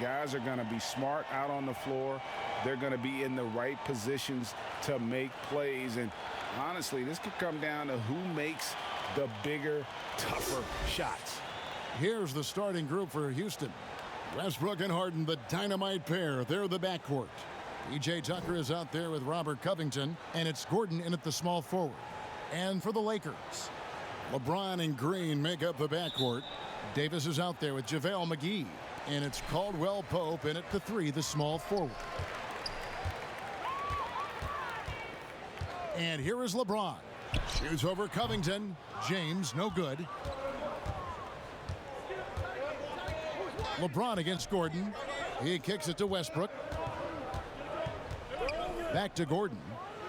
guys are going to be smart out on the floor. They're going to be in the right positions to make plays. And honestly, this could come down to who makes the bigger, tougher shots. Here's the starting group for Houston. Westbrook and Harden, the dynamite pair. They're the backcourt. P.J. Tucker is out there with Robert Covington, and it's Gordon in at the small forward. And for the Lakers, LeBron and Green make up the backcourt. Davis is out there with JaVale McGee, and it's Caldwell Pope in at the 3, the small forward. And here is LeBron. Shoots over Covington. James, no good. LeBron against Gordon. He kicks it to Westbrook. Back to Gordon.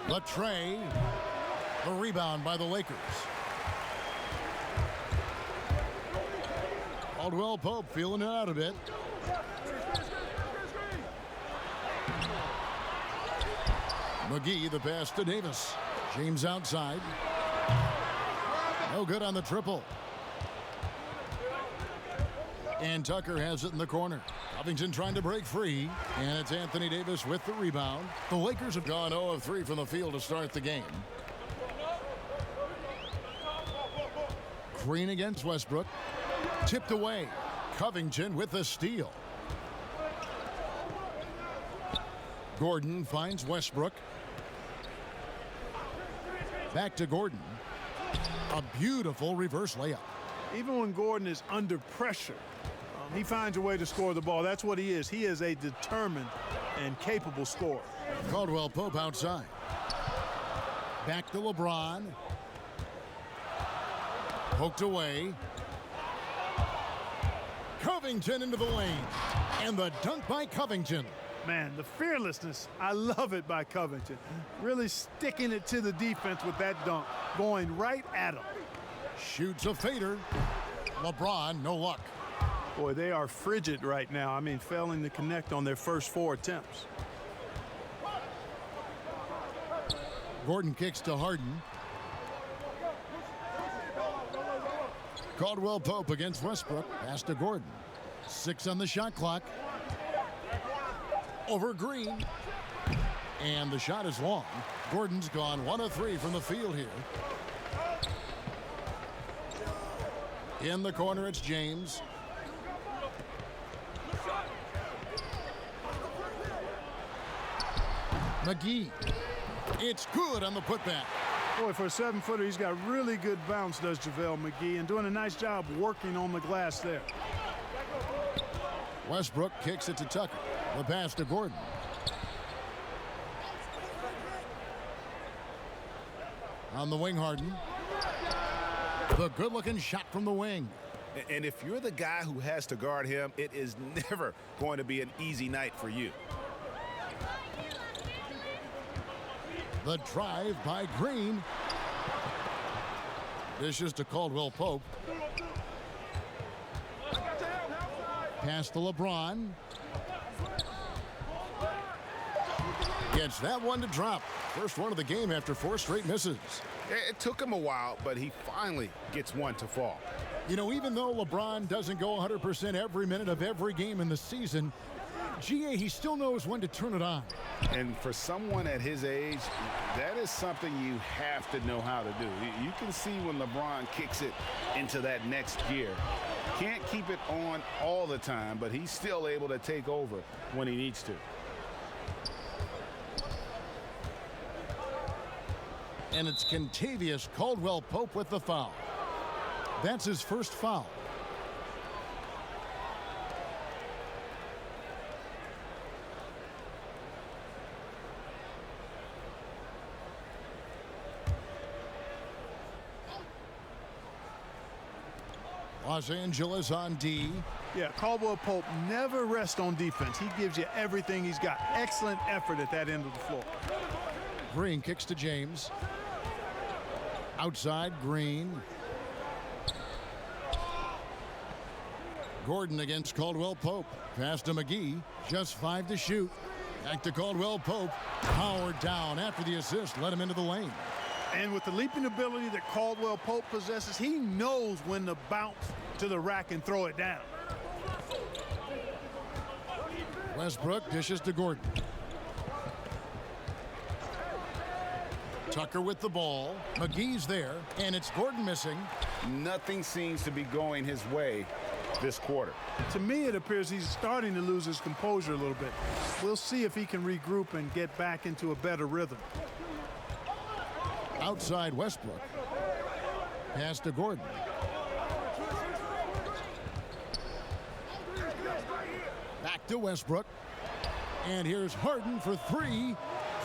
Latrey. The rebound by the Lakers. Caldwell Pope feeling it out a bit. McGee, the pass to Davis. James outside. No good on the triple. And Tucker has it in the corner. Covington trying to break free. And it's Anthony Davis with the rebound. The Lakers have gone 0 of 3 from the field to start the game. Green against Westbrook. Tipped away. Covington with the steal. Gordon finds Westbrook. Back to Gordon. A beautiful reverse layup. Even when Gordon is under pressure, he finds a way to score the ball. That's what he is. He is a determined and capable scorer. Caldwell Pope outside. Back to LeBron. Poked away. Covington into the lane. And the dunk by Covington. Man, the fearlessness, I love it by Covington. Really sticking it to the defense with that dunk. Going right at him. Shoots a fader. LeBron, no luck. Boy, they are frigid right now. I mean, failing to connect on their first 4 attempts. Gordon kicks to Harden. Caldwell Pope against Westbrook. Pass to Gordon. 6 on the shot clock. Over Green. And the shot is long. Gordon's gone 1 of 3 from the field here. In the corner, it's James. McGee. It's good on the putback. Boy, for a 7-footer, he's got really good bounce, does JaVale McGee, and doing a nice job working on the glass there. Westbrook kicks it to Tucker. The pass to Gordon. On the wing, Harden. The good-looking shot from the wing. And if you're the guy who has to guard him, it is never going to be an easy night for you. The drive by Green. Dishes to Caldwell Pope. Pass to LeBron. Gets that one to drop. First one of the game after 4 straight misses. It took him a while, but he finally gets one to fall. You know, even though LeBron doesn't go 100% every minute of every game in the season, GA, he still knows when to turn it on. And for someone at his age, that is something you have to know how to do. You can see when LeBron kicks it into that next gear. Can't keep it on all the time, but he's still able to take over when he needs to. And it's Kentavious Caldwell Pope with the foul. That's his first foul. Los Angeles on D. Yeah, Caldwell Pope never rests on defense. He gives you everything he's got. Excellent effort at that end of the floor. Green kicks to James. Outside, Green. Gordon against Caldwell Pope. Pass to McGee. Just 5 to shoot. Back to Caldwell Pope. Powered down after the assist. Let him into the lane. And with the leaping ability that Caldwell Pope possesses, he knows when to bounce to the rack and throw it down. Westbrook dishes to Gordon. Tucker with the ball. McGee's there, and it's Gordon missing. Nothing seems to be going his way this quarter. To me, it appears he's starting to lose his composure a little bit. We'll see if he can regroup and get back into a better rhythm. Outside Westbrook. Pass to Gordon. Back to Westbrook. And here's Harden for three.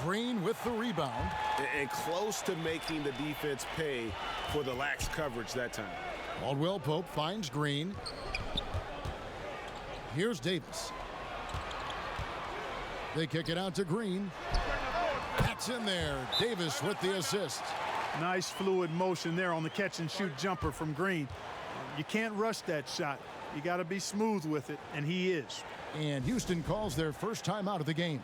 Green with the rebound. And close to making the defense pay for the lax coverage that time. Caldwell Pope finds Green. Here's Davis. They kick it out to Green. That's in there. Davis with the assist. Nice fluid motion there on the catch and shoot jumper from Green. You can't rush that shot. You got to be smooth with it, and he is. And Houston calls their first time out of the game.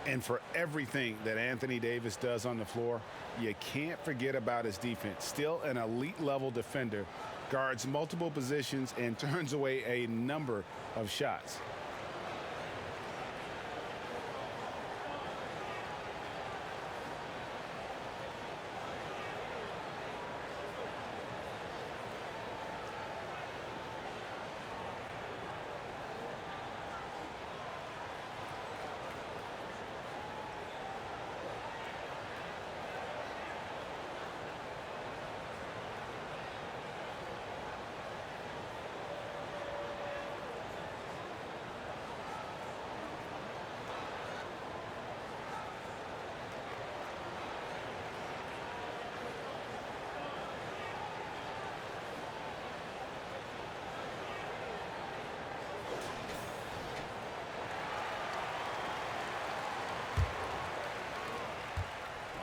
And for everything that Anthony Davis does on the floor, you can't forget about his defense. Still an elite level defender, guards multiple positions and turns away a number of shots.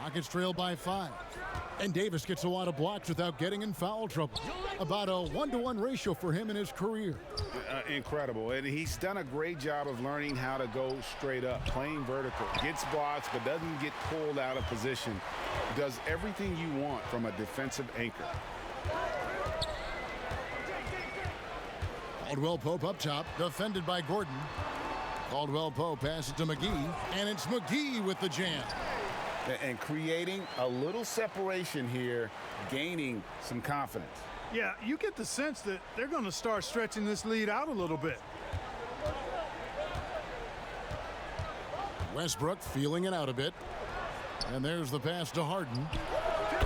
Rockets trail by 5. And Davis gets a lot of blocks without getting in foul trouble. About a 1-to-1 ratio for him in his career. Incredible. And he's done a great job of learning how to go straight up, playing vertical. Gets blocks, but doesn't get pulled out of position. Does everything you want from a defensive anchor. Caldwell Pope up top, defended by Gordon. Caldwell Pope passes to McGee, and it's McGee with the jam. And creating a little separation here, gaining some confidence. Yeah, you get the sense that they're going to start stretching this lead out a little bit. Westbrook feeling it out a bit. And there's the pass to Harden.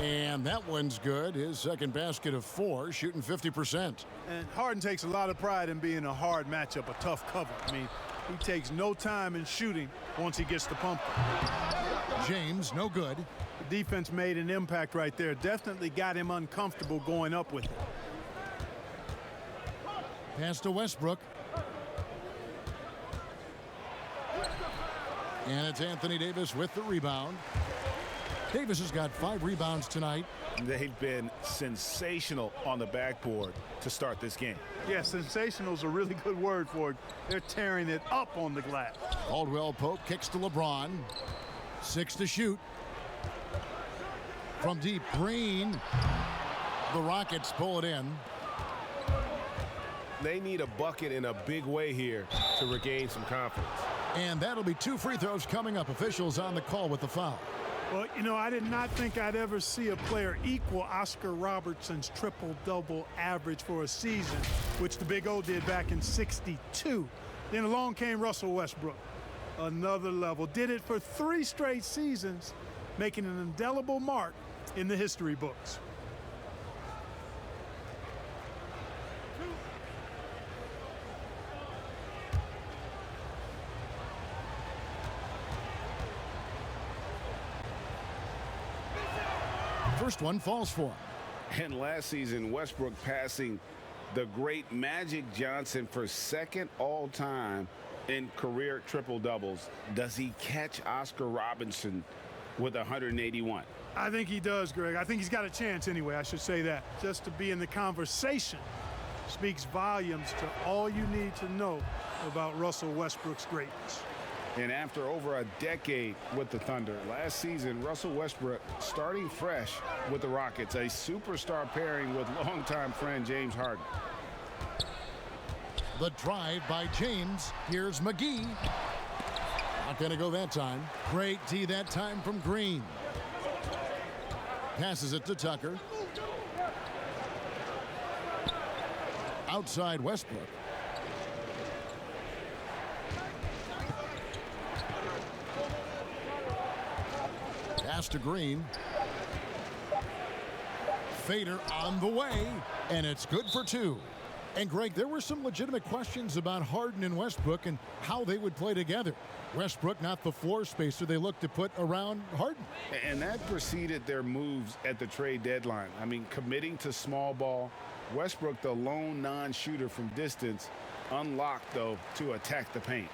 And that one's good. His second basket of 4, shooting 50%. And Harden takes a lot of pride in being a hard matchup, a tough cover. I mean, he takes no time in shooting once he gets the pump. James, no good. The defense made an impact right there. Definitely got him uncomfortable going up with it. Pass to Westbrook. And it's Anthony Davis with the rebound. Davis has got 5 rebounds tonight. They've been sensational on the backboard to start this game. Yeah, sensational is a really good word for it. They're tearing it up on the glass. Caldwell Pope kicks to LeBron. 6 to shoot. From deep, Green. The Rockets pull it in. They need a bucket in a big way here to regain some confidence. And that'll be 2 free throws coming up. Officials on the call with the foul. Well, you know, I did not think I'd ever see a player equal Oscar Robertson's triple-double average for a season, which the Big O did back in '62. Then along came Russell Westbrook. Another level. Did it for 3 straight seasons, making an indelible mark in the history books. First one falls for him. And last season, Westbrook passing the great Magic Johnson for second all-time in career triple-doubles. Does he catch Oscar Robertson with 181? I think he does, Greg. I think he's got a chance anyway, I should say that. Just to be in the conversation speaks volumes to all you need to know about Russell Westbrook's greatness. And after over a decade with the Thunder, last season, Russell Westbrook starting fresh with the Rockets, a superstar pairing with longtime friend James Harden. The drive by James. Here's McGee. Not going to go that time. Great D that time from Green. Passes it to Tucker. Outside Westbrook. Pass to Green. Fader on the way, and it's good for two. And Greg, there were some legitimate questions about Harden and Westbrook and how they would play together. Westbrook not the floor spacer they looked to put around Harden. And that preceded their moves at the trade deadline. I mean, committing to small ball. Westbrook, the lone non-shooter from distance, unlocked, though, to attack the paint.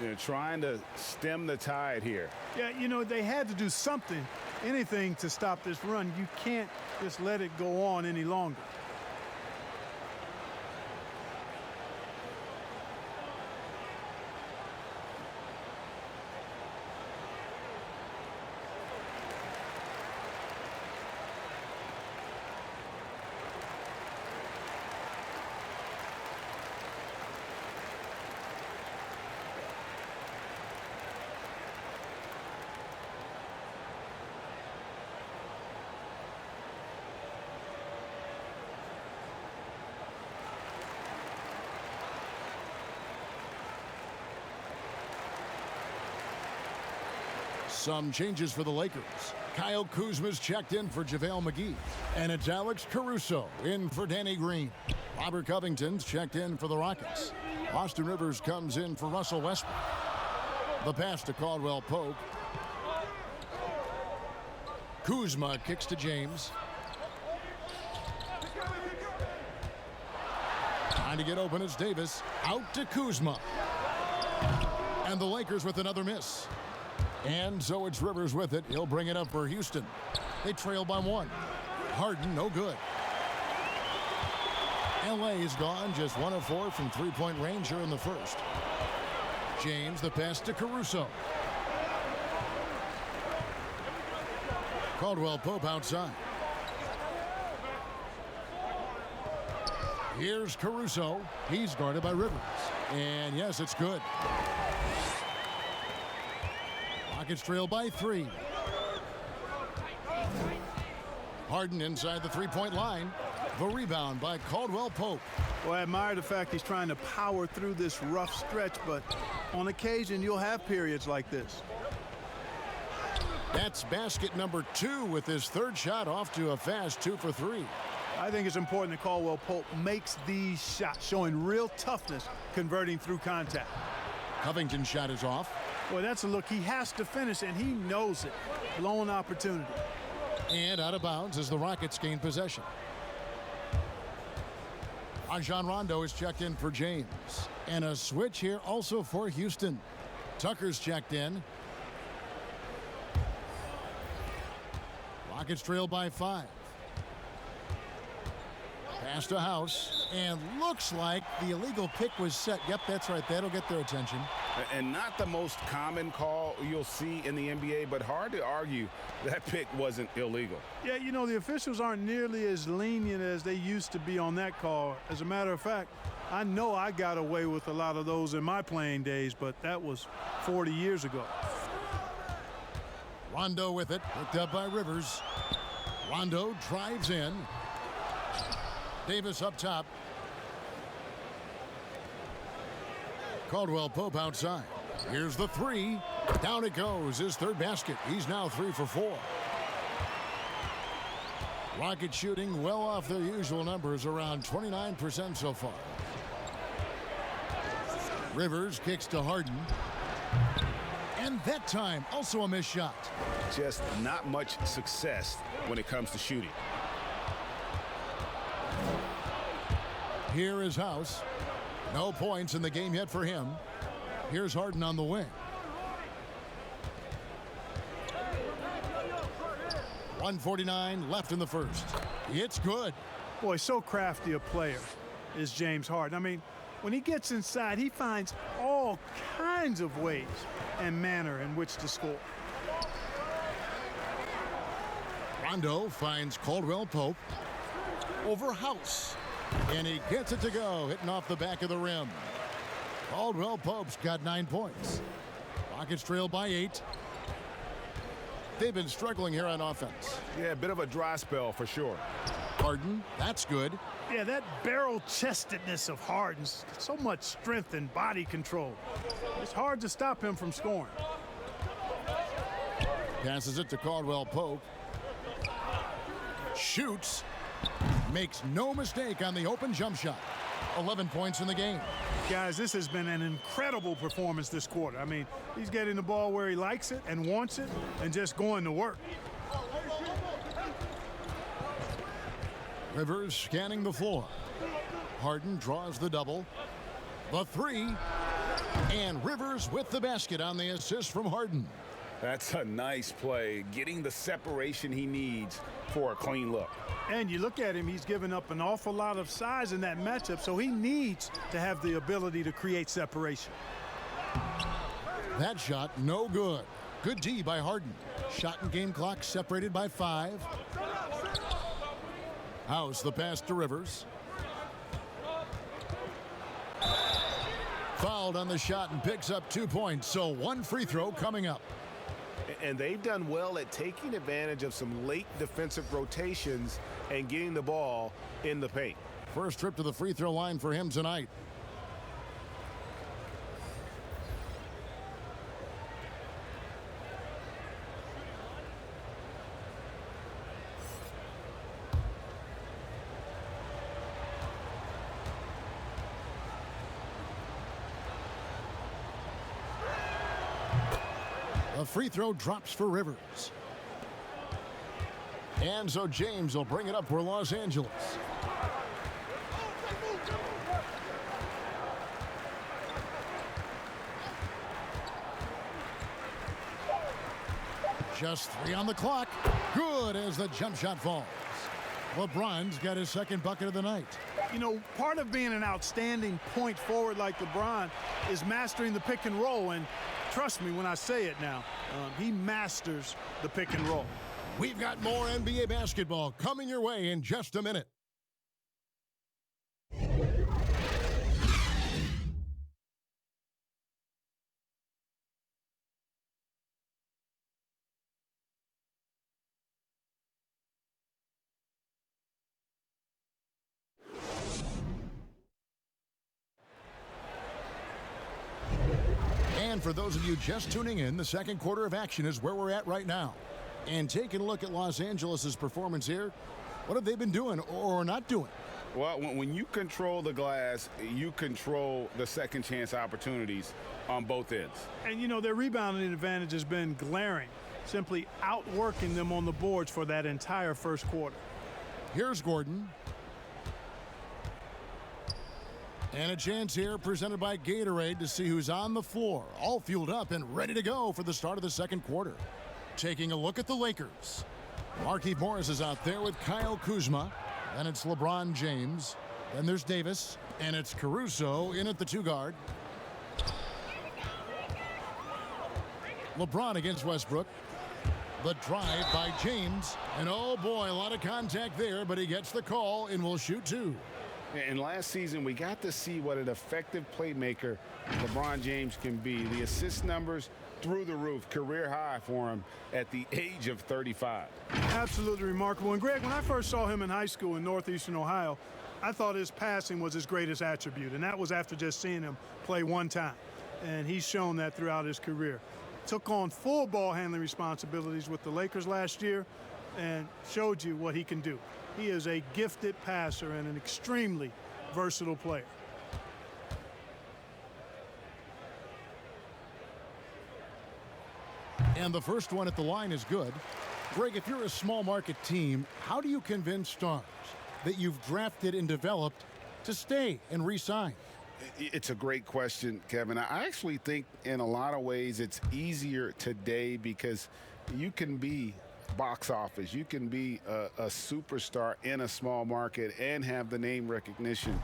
They're trying to stem the tide here. Yeah, you know, they had to do something, anything to stop this run. You can't just let it go on any longer. Some changes for the Lakers. Kyle Kuzma's checked in for JaVale McGee. And it's Alex Caruso in for Danny Green. Robert Covington's checked in for the Rockets. Austin Rivers comes in for Russell Westbrook. The pass to Caldwell Pope. Kuzma kicks to James. Trying to get open is Davis. Out to Kuzma. And the Lakers with another miss. And so it's Rivers with it. He'll bring it up for Houston. They trail by one. Harden, no good. LA is gone, just 1 of 4 from three-point range here in the first. James, the pass to Caruso. Caldwell Pope outside. Here's Caruso. He's guarded by Rivers. And yes, it's good. Rockets trail by 3. Harden inside the three-point line. The rebound by Caldwell Pope. Well, I admire the fact he's trying to power through this rough stretch, but on occasion you'll have periods like this. That's basket number 2 with his third shot off to a fast 2 for 3. I think it's important that Caldwell Pope makes these shots, showing real toughness, converting through contact. Covington's shot is off. Boy, that's a look he has to finish, and he knows it. Blown opportunity. And out of bounds as the Rockets gain possession. Rajon Rondo is checked in for James. And a switch here also for Houston. Tucker's checked in. Rockets trail by 5. Pass to House. And looks like the illegal pick was set. Yep, that's right. That'll get their attention. And not the most common call you'll see in the NBA, but hard to argue that pick wasn't illegal. Yeah, you know, the officials aren't nearly as lenient as they used to be on that call. As a matter of fact, I know I got away with a lot of those in my playing days, but that was 40 years ago. Rondo with it, picked up by Rivers. Rondo drives in. Davis up top. Caldwell Pope outside. Here's the 3. Down it goes. His third basket. He's now 3 for 4. Rockets shooting well off their usual numbers, around 29% so far. Rivers kicks to Harden. And that time, also a missed shot. Just not much success when it comes to shooting. Here is House. No points in the game yet for him. Here's Harden on the wing. 1:49 left in the first. It's good. Boy, so crafty a player is James Harden. I mean, when he gets inside, he finds all kinds of ways and manner in which to score. Rondo finds Caldwell Pope over House. And he gets it to go, hitting off the back of the rim. Caldwell Pope's got 9 points. Rockets trail by 8. They've been struggling here on offense. Yeah, a bit of a dry spell for sure. Harden, that's good. Yeah, that barrel-chestedness of Harden's so much strength and body control. It's hard to stop him from scoring. Passes it to Caldwell Pope. Shoots. Makes no mistake on the open jump shot. 11 points in the game. Guys, this has been an incredible performance this quarter. I mean, he's getting the ball where he likes it and wants it and just going to work. Rivers scanning the floor. Harden draws the double. The three. And Rivers with the basket on the assist from Harden. That's a nice play, getting the separation he needs for a clean look. And you look at him, he's given up an awful lot of size in that matchup, so he needs to have the ability to create separation. That shot, no good. Good D by Harden. Shot and game clock separated by 5. House the pass to Rivers. Fouled on the shot and picks up 2 points, so 1 free throw coming up. And they've done well at taking advantage of some late defensive rotations and getting the ball in the paint. First trip to the free throw line for him tonight. A free throw drops for Rivers. And so James will bring it up for Los Angeles. Just 3 on the clock. Good as the jump shot falls. LeBron's got his second bucket of the night. You know, part of being an outstanding point forward like LeBron is mastering the pick and roll. And trust me when I say it now, he masters the pick and roll. We've got more NBA basketball coming your way in just a minute. And for those of you just tuning in, the second quarter of action is where we're at right now. And taking a look at Los Angeles' performance here, what have they been doing or not doing? Well, when you control the glass, you control the second chance opportunities on both ends. And, you know, their rebounding advantage has been glaring, simply outworking them on the boards for that entire first quarter. Here's Gordon. And a chance here presented by Gatorade to see who's on the floor, all fueled up and ready to go for the start of the second quarter. Taking a look at the Lakers. Markieff Morris is out there with Kyle Kuzma. Then it's LeBron James. Then there's Davis. And it's Caruso in at the 2 guard. LeBron against Westbrook. The drive by James. And oh boy, a lot of contact there, but he gets the call and will shoot 2. And last season, we got to see what an effective playmaker LeBron James can be. The assist numbers through the roof, career high for him at the age of 35. Absolutely remarkable. And Greg, when I first saw him in high school in northeastern Ohio, I thought his passing was his greatest attribute, and that was after just seeing him play one time. And he's shown that throughout his career. Took on full ball handling responsibilities with the Lakers last year and showed you what he can do. He is a gifted passer and an extremely versatile player. And the first one at the line is good. Greg, if you're a small market team, how do you convince stars that you've drafted and developed to stay and re-sign? It's a great question, Kevin. I actually think in a lot of ways it's easier today because you can be box office. You can be a superstar in a small market and have the name recognition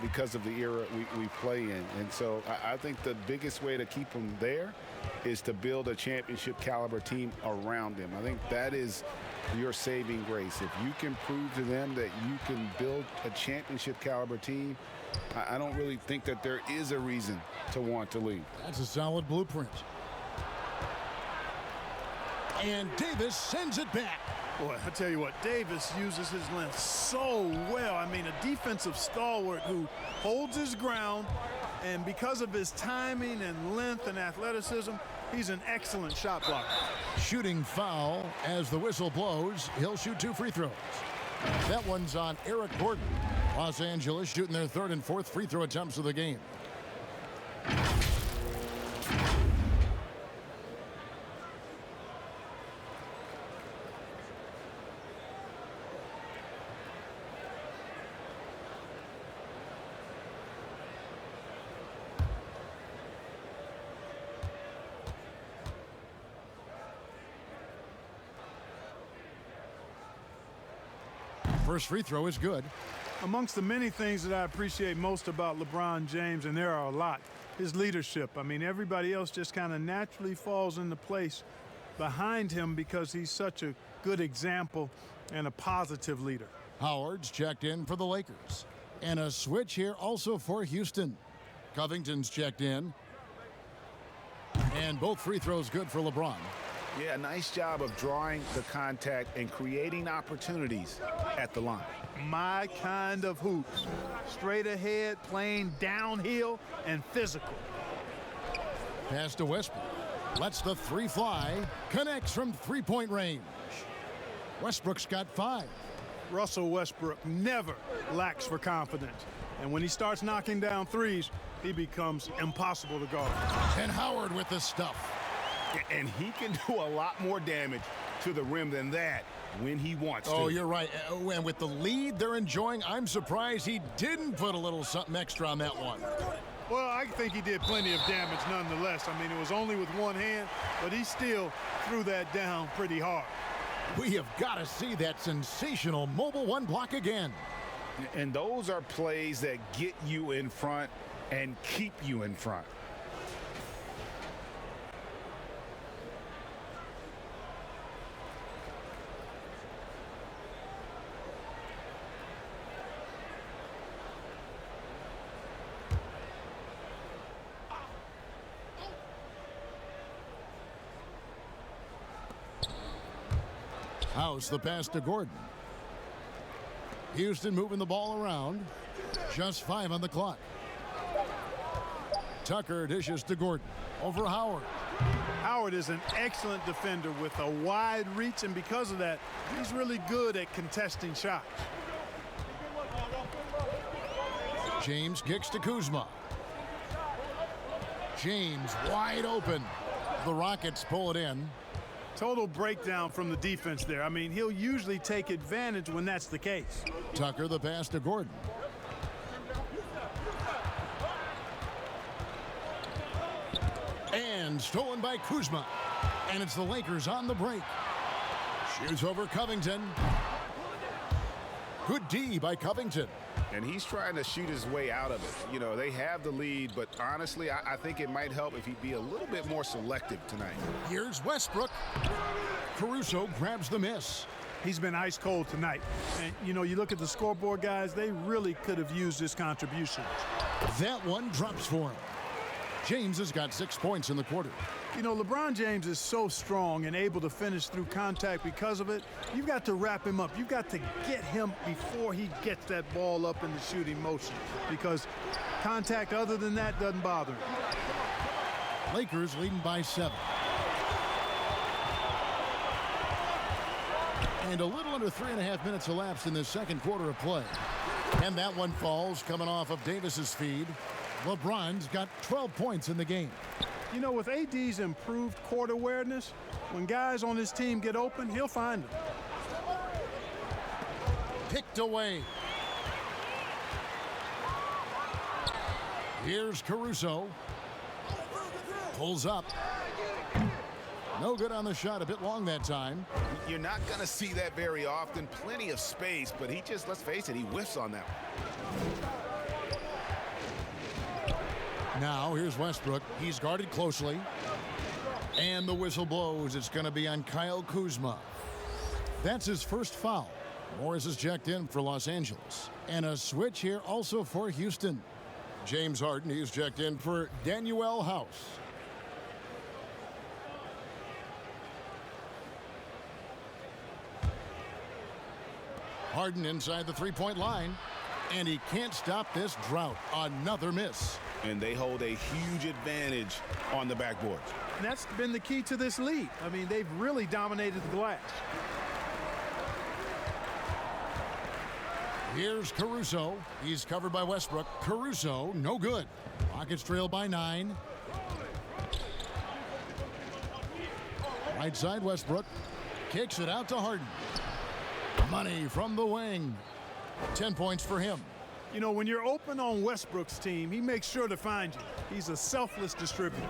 because of the era we play in. And so I think the biggest way to keep them there is to build a championship caliber team around them. I think that is your saving grace. If you can prove to them that you can build a championship caliber team, I don't really think that there is a reason to want to leave. That's a solid blueprint. And Davis sends it back. Boy, I tell you what, Davis uses his length so well. I mean, a defensive stalwart who holds his ground, and because of his timing and length and athleticism, he's an excellent shot blocker. Shooting foul as the whistle blows. He'll shoot 2 free throws. That one's on Eric Gordon. Los Angeles shooting their 3rd and 4th free throw attempts of the game. First free throw is good. Amongst the many things that I appreciate most about LeBron James, and there are a lot, his leadership. I mean, everybody else just kind of naturally falls into place behind him because he's such a good example and a positive leader. Howard's checked in for the Lakers. And a switch here also for Houston. Covington's checked in. And both free throws good for LeBron. Yeah, nice job of drawing the contact and creating opportunities at the line. My kind of hoops. Straight ahead, playing downhill, and physical. Pass to Westbrook. Lets the 3 fly. Connects from 3-point range. Westbrook's got 5. Russell Westbrook never lacks for confidence. And when he starts knocking down threes, he becomes impossible to guard. And Howard with the stuff. And he can do a lot more damage to the rim than that when he wants to. Oh, you're right. And with the lead they're enjoying, I'm surprised he didn't put a little something extra on that one. Well, I think he did plenty of damage nonetheless. I mean, it was only with one hand, but he still threw that down pretty hard. We have got to see that sensational mobile 1 block again. And those are plays that get you in front and keep you in front. House the pass to Gordon. Houston moving the ball around. Just 5 on the clock. Tucker dishes to Gordon. Over Howard. Howard is an excellent defender with a wide reach, and because of that, he's really good at contesting shots. James kicks to Kuzma. James wide open. The Rockets pull it in. Total breakdown from the defense there. I mean, he'll usually take advantage when that's the case. Tucker the pass to Gordon. And stolen by Kuzma. And it's the Lakers on the break. Shoots over Covington. Good D by Covington. And he's trying to shoot his way out of it. You know, they have the lead, but honestly, I think it might help if he'd be a little bit more selective tonight. Here's Westbrook. Caruso grabs the miss. He's been ice cold tonight. And, you know, you look at the scoreboard, guys, they really could have used his contributions. That one drops for him. James has got 6 points in the quarter. You know, LeBron James is so strong and able to finish through contact because of it. You've got to wrap him up. You've got to get him before he gets that ball up in the shooting motion, because contact other than that doesn't bother him. Lakers leading by 7. And a little under 3.5 minutes elapsed in the second quarter of play. And that one falls coming off of Davis's feed. LeBron's got 12 points in the game. You know, with AD's improved court awareness, when guys on his team get open, he'll find them. Picked away. Here's Caruso. Pulls up. No good on the shot. A bit long that time. You're not going to see that very often. Plenty of space, but he just, let's face it, he whiffs on that one. Now, here's Westbrook. He's guarded closely. And the whistle blows. It's going to be on Kyle Kuzma. That's his first foul. Morris is checked in for Los Angeles. And a switch here also for Houston. James Harden, he's checked in for Danuel House. Harden inside the three-point line, and he can't stop this drought. Another miss. And they hold a huge advantage on the backboard. And that's been the key to this lead. I mean, they've really dominated the glass. Here's Caruso. He's covered by Westbrook. Caruso, no good. Rockets trail by 9. Right side, Westbrook. Kicks it out to Harden. Money from the wing. 10 points for him. You know, when you're open on Westbrook's team, he makes sure to find you. He's a selfless distributor.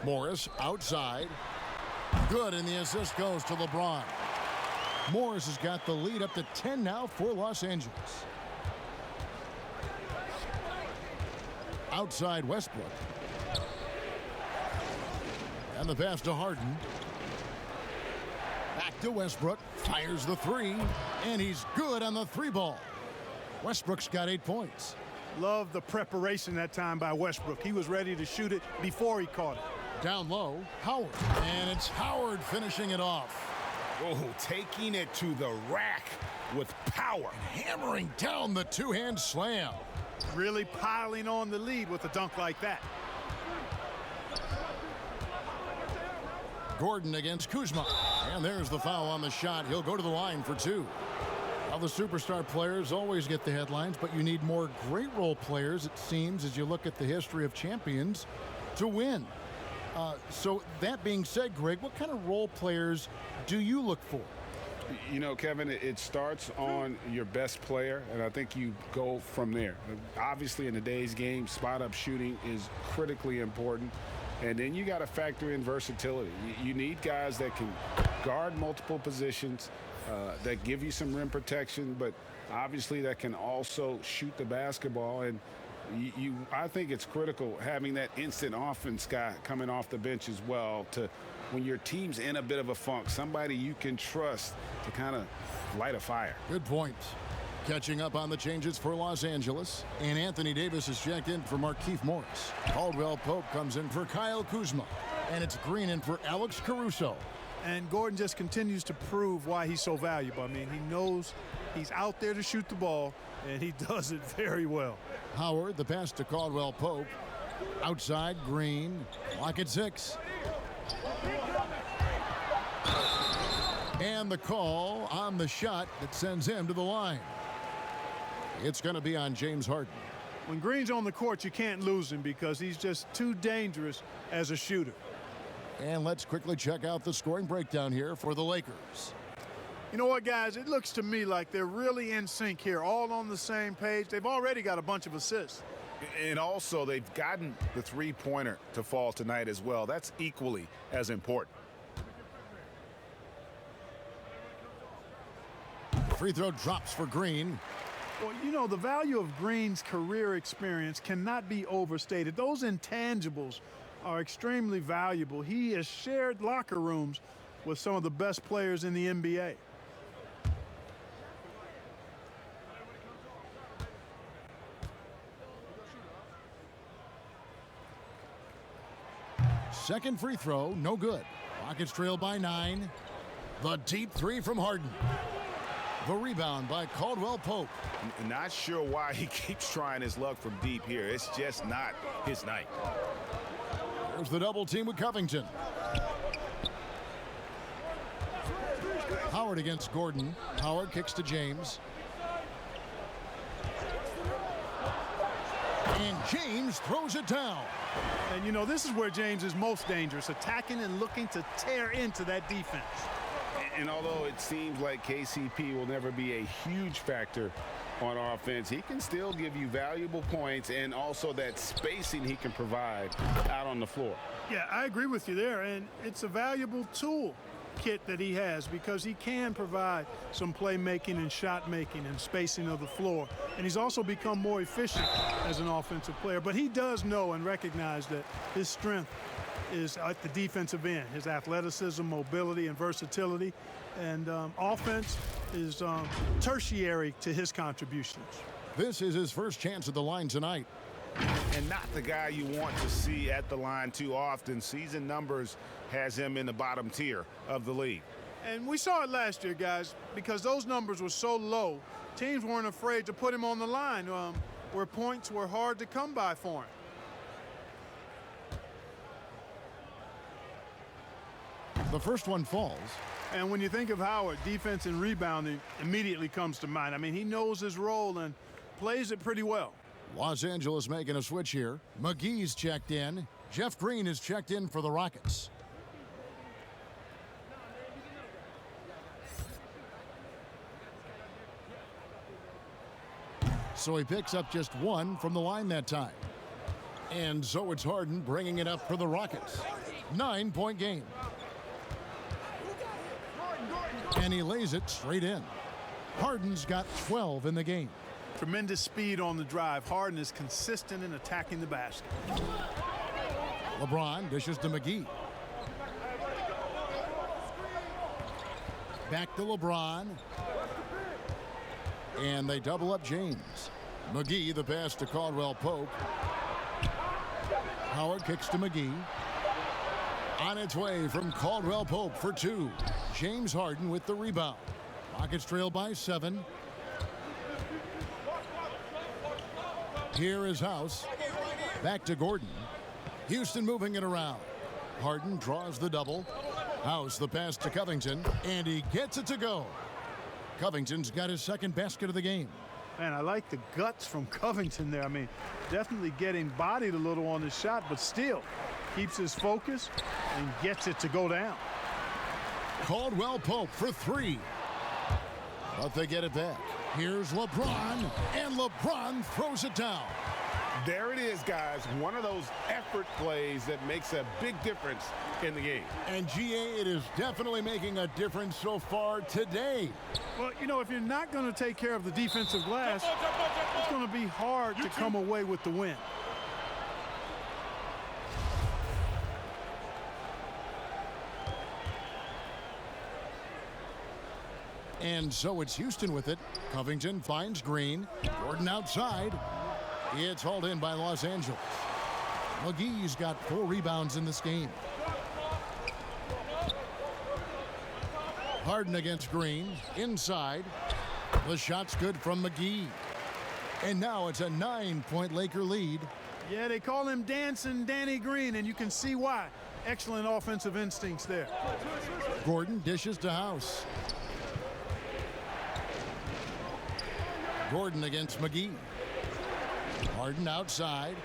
Morris outside. Good, and the assist goes to LeBron. Morris has got the lead up to 10 now for Los Angeles. Outside Westbrook. And the pass to Harden. Back to Westbrook. Fires the three. And he's good on the three ball. Westbrook's got 8 points. Love the preparation that time by Westbrook. He was ready to shoot it before he caught it. Down low, Howard. And it's Howard finishing it off. Oh, taking it to the rack with power. Hammering down the two-hand slam. Really piling on the lead with a dunk like that. Gordon against Kuzma. And there's the foul on the shot. He'll go to the line for 2. Well, the superstar players always get the headlines, but you need more great role players, it seems, as you look at the history of champions, to win. So that being said, Greg, what kind of role players do you look for? You know, Kevin, it starts on your best player, and I think you go from there. Obviously, in today's game, spot-up shooting is critically important. And then you got to factor in versatility. You need guys that can guard multiple positions, that give you some rim protection, but obviously that can also shoot the basketball. And I think it's critical having that instant offense guy coming off the bench as well, to when your team's in a bit of a funk, somebody you can trust to kind of light a fire. Good point. Catching up on the changes for Los Angeles. And Anthony Davis is checked in for Markieff Morris. Caldwell Pope comes in for Kyle Kuzma. And it's Green in for Alex Caruso. And Gordon just continues to prove why he's so valuable. I mean, he knows he's out there to shoot the ball, and he does it very well. Howard, the pass to Caldwell Pope. Outside, Green. Lock at 6. And the call on the shot that sends him to the line. It's going to be on James Harden. When Green's on the court, you can't lose him because he's just too dangerous as a shooter. And let's quickly check out the scoring breakdown here for the Lakers. You know what, guys? It looks to me like they're really in sync here, all on the same page. They've already got a bunch of assists. And also, they've gotten the three-pointer to fall tonight as well. That's equally as important. Free throw drops for Green. Well, you know, the value of Green's career experience cannot be overstated. Those intangibles are extremely valuable. He has shared locker rooms with some of the best players in the NBA. Second free throw, no good. Rockets trail by 9. The deep three from Harden. The rebound by Caldwell Pope. Not sure why he keeps trying his luck from deep here. It's just not his night. There's the double team with Covington. Howard against Gordon. Howard kicks to James. And James throws it down. And, you know, this is where James is most dangerous, attacking and looking to tear into that defense. And although it seems like KCP will never be a huge factor on offense, he can still give you valuable points and also that spacing he can provide out on the floor. Yeah, I agree with you there, and it's a valuable tool kit that he has because he can provide some playmaking and shot making and spacing of the floor, and he's also become more efficient as an offensive player. But he does know and recognize that his strength is at the defensive end, his athleticism, mobility, and versatility, and offense is tertiary to his contributions. This is his first chance at the line tonight. And not the guy you want to see at the line too often. Season numbers has him in the bottom tier of the league. And we saw it last year, guys, because those numbers were so low. Teams weren't afraid to put him on the line where points were hard to come by for him. The first one falls. And when you think of Howard, defense and rebounding immediately comes to mind. I mean, he knows his role and plays it pretty well. Los Angeles making a switch here. McGee's checked in. Jeff Green is checked in for the Rockets. So he picks up just one from the line that time. And so it's Harden bringing it up for the Rockets. 9-point game. And he lays it straight in. Harden's got 12 in the game. Tremendous speed on the drive. Harden is consistent in attacking the basket. LeBron dishes to McGee. Back to LeBron. And they double up James. McGee, the pass to Caldwell Pope. Howard kicks to McGee. On its way from Caldwell Pope for two. James Harden with the rebound. Rockets trail by 7. Here is House. Back to Gordon. Houston moving it around. Harden draws the double. House the pass to Covington. And he gets it to go. Covington's got his second basket of the game. Man, I like the guts from Covington there. I mean, definitely getting bodied a little on his shot, but still keeps his focus and gets it to go down. Caldwell Pope for 3. But they get it back. Here's LeBron, and LeBron throws it down. There it is, guys. One of those effort plays that makes a big difference in the game. And GA, it is definitely making a difference so far today. Well, you know, if you're not going to take care of the defensive glass, it's going to be hard to come away with the win. And so it's Houston with it. Covington finds Green. Gordon outside. It's hauled in by Los Angeles. McGee's got 4 rebounds in this game. Harden against Green. Inside. The shot's good from McGee. And now it's a 9-point Laker lead. Yeah, they call him Dancing Danny Green, and you can see why. Excellent offensive instincts there. Gordon dishes to House. Gordon against McGee. Harden outside.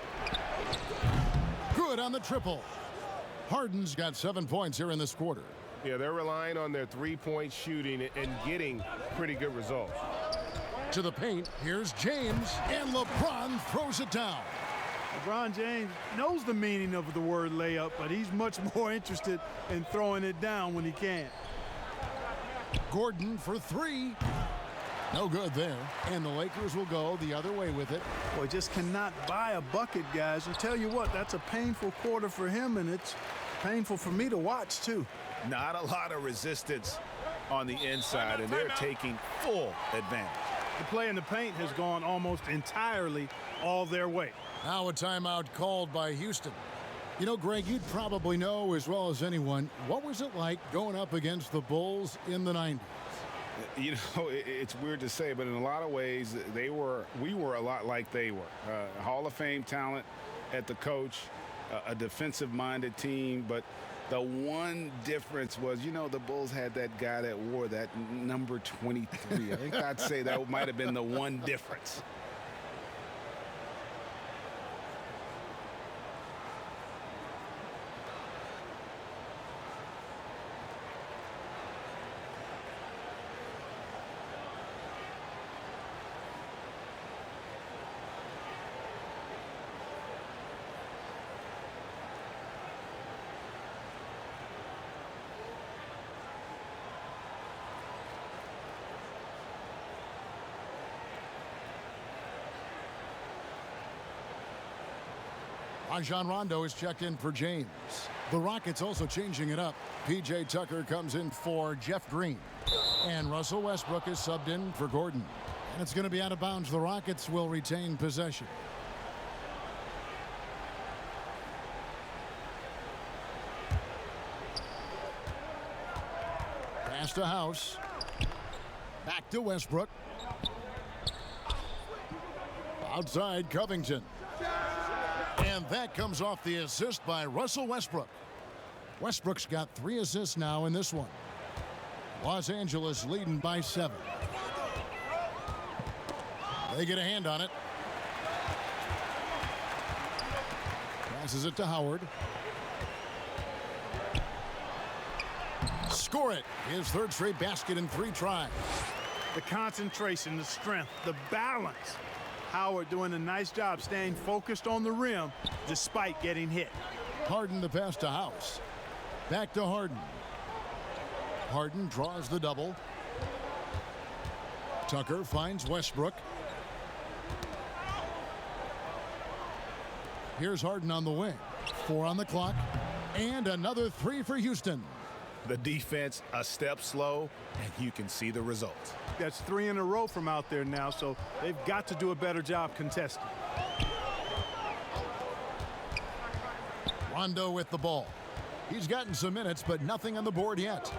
Good on the triple. Harden's got 7 points here in this quarter. Yeah, they're relying on their three-point shooting and getting pretty good results. To the paint, here's James, and LeBron throws it down. LeBron James knows the meaning of the word layup, but he's much more interested in throwing it down when he can. Gordon for 3. No good there. And the Lakers will go the other way with it. Boy, just cannot buy a bucket, guys. I tell you what, that's a painful quarter for him, and it's painful for me to watch, too. Not a lot of resistance on the inside, and they're taking full advantage. The play in the paint has gone almost entirely all their way. Now a timeout called by Houston. You know, Greg, you'd probably know as well as anyone, what was it like going up against the Bulls in the 90s? You know, it's weird to say, but in a lot of ways, we were a lot like they were. Hall of Fame talent at the coach, a defensive-minded team, but the one difference was, you know, the Bulls had that guy that wore that number 23. I think I'd say that might have been the one difference. Rajon Rondo is checked in for James. The Rockets also changing it up. P.J. Tucker comes in for Jeff Green. And Russell Westbrook is subbed in for Gordon. And it's going to be out of bounds. The Rockets will retain possession. Pass Pass to House. Back to Westbrook. Outside Covington. And that comes off the assist by Russell Westbrook. Westbrook's got 3 assists now in this one. Los Angeles leading by 7. They get a hand on it. Passes it to Howard. Score it. His 3rd straight basket in 3 tries. The concentration, the strength, the balance. Howard doing a nice job staying focused on the rim despite getting hit. Harden the pass to House. Back to Harden. Harden draws the double. Tucker finds Westbrook. Here's Harden on the wing. 4 on the clock. And another 3 for Houston. The defense a step slow, and you can see the results. That's 3 in a row from out there now, so they've got to do a better job contesting. Rondo with the ball. He's gotten some minutes, but nothing on the board yet.